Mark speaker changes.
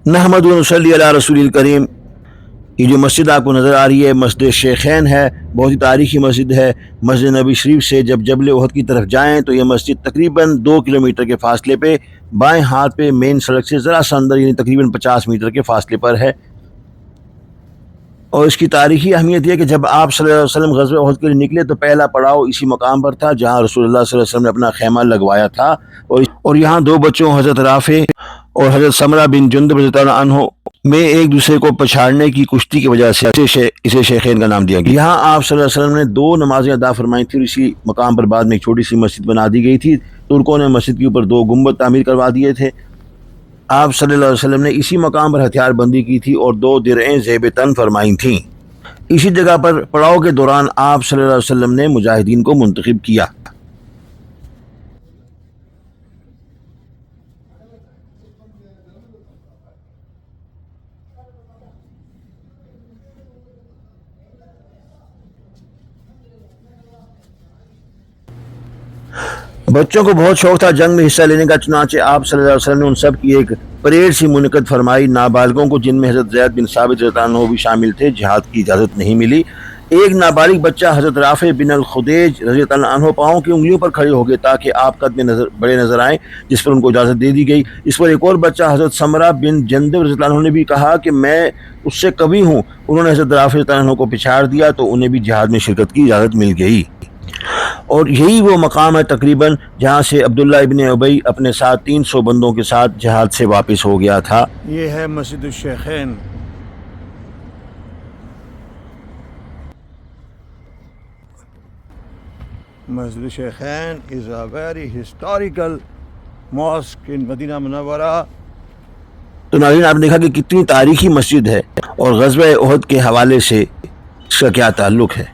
Speaker 1: نحمد و نصلی علی رسول الکریم۔ یہ جو مسجد آپ کو نظر آ رہی ہے مسجد شیخین ہے، بہت ہی تاریخی مسجد ہے۔ مسجد نبی شریف سے جب جبل احد کی طرف جائیں تو یہ مسجد تقریباً 2 کلومیٹر کے فاصلے پہ بائیں ہاتھ پہ مین سڑک سے ذرا سا اندر، یعنی تقریباً 50 میٹر کے فاصلے پر ہے۔ اور اس کی تاریخی اہمیت یہ کہ جب آپ صلی اللہ علیہ وسلم غزوہ احد کے لیے نکلے تو پہلا پڑاؤ اسی مقام پر تھا جہاں رسول اللہ صلی اللہ علیہ وسلم نے اپنا خیمہ لگوایا تھا، اور یہاں 2 بچوں حضرت رافع اور حضرت سمرہ بن جندب رضی اللہ عنہ میں ایک دوسرے کو پچھاڑنے کی کشتی کی وجہ سے اسے شیخین کا نام دیا گیا۔ یہاں آپ صلی اللہ علیہ وسلم نے 2 نمازیں ادا فرمائی تھی، اور اسی مقام پر بعد میں ایک چھوٹی سی مسجد بنا دی گئی تھی۔ ترکوں نے مسجد کے اوپر 2 گنبد تعمیر کروا دیے تھے۔ آپ صلی اللہ علیہ وسلم نے اسی مقام پر ہتھیار بندی کی تھی اور 2 درعیں ذیب تن فرمائی تھیں۔ اسی جگہ پر پڑاؤ کے دوران آپ صلی اللہ علیہ وسلم نے مجاہدین کو منتخب کیا۔ بچوں کو بہت شوق تھا جنگ میں حصہ لینے کا، چنانچہ آپ صلی اللہ علیہ وسلم نے ان سب کی ایک پریڈ سی منعقد فرمائی۔ نابالغوں کو، جن میں حضرت زید بن ثابت رضی اللہ عنہ بھی شامل تھے، جہاد کی اجازت نہیں ملی۔ ایک نابالغ بچہ حضرت رافع بن الخدیج رضی اللہ عنہ پاؤں کی انگلیوں پر کھڑے ہو گئے تاکہ آپ قد میں بڑے نظر آئیں، جس پر ان کو اجازت دے دی گئی۔ اس پر ایک اور بچہ حضرت سمرہ بن جندب رضی اللہ عنہ نے بھی کہا کہ میں اس سے قوی ہوں۔ انہوں نے حضرت رافع رضی اللہ عنہ کو پچھاڑ دیا تو انہیں بھی جہاد میں شرکت کی اجازت مل گئی۔ اور یہی وہ مقام ہے تقریباً جہاں سے عبداللہ ابن ابی اپنے ساتھ 300 بندوں کے ساتھ جہاد سے واپس ہو گیا تھا۔
Speaker 2: یہ ہے مسجد الشیخین۔ مسجد الشیخین is a very historical mosque in مدینہ منورہ۔
Speaker 1: تو ناظرین آپ نے دیکھا کہ کتنی تاریخی مسجد ہے اور غزوہ احد کے حوالے سے اس کا کیا تعلق ہے۔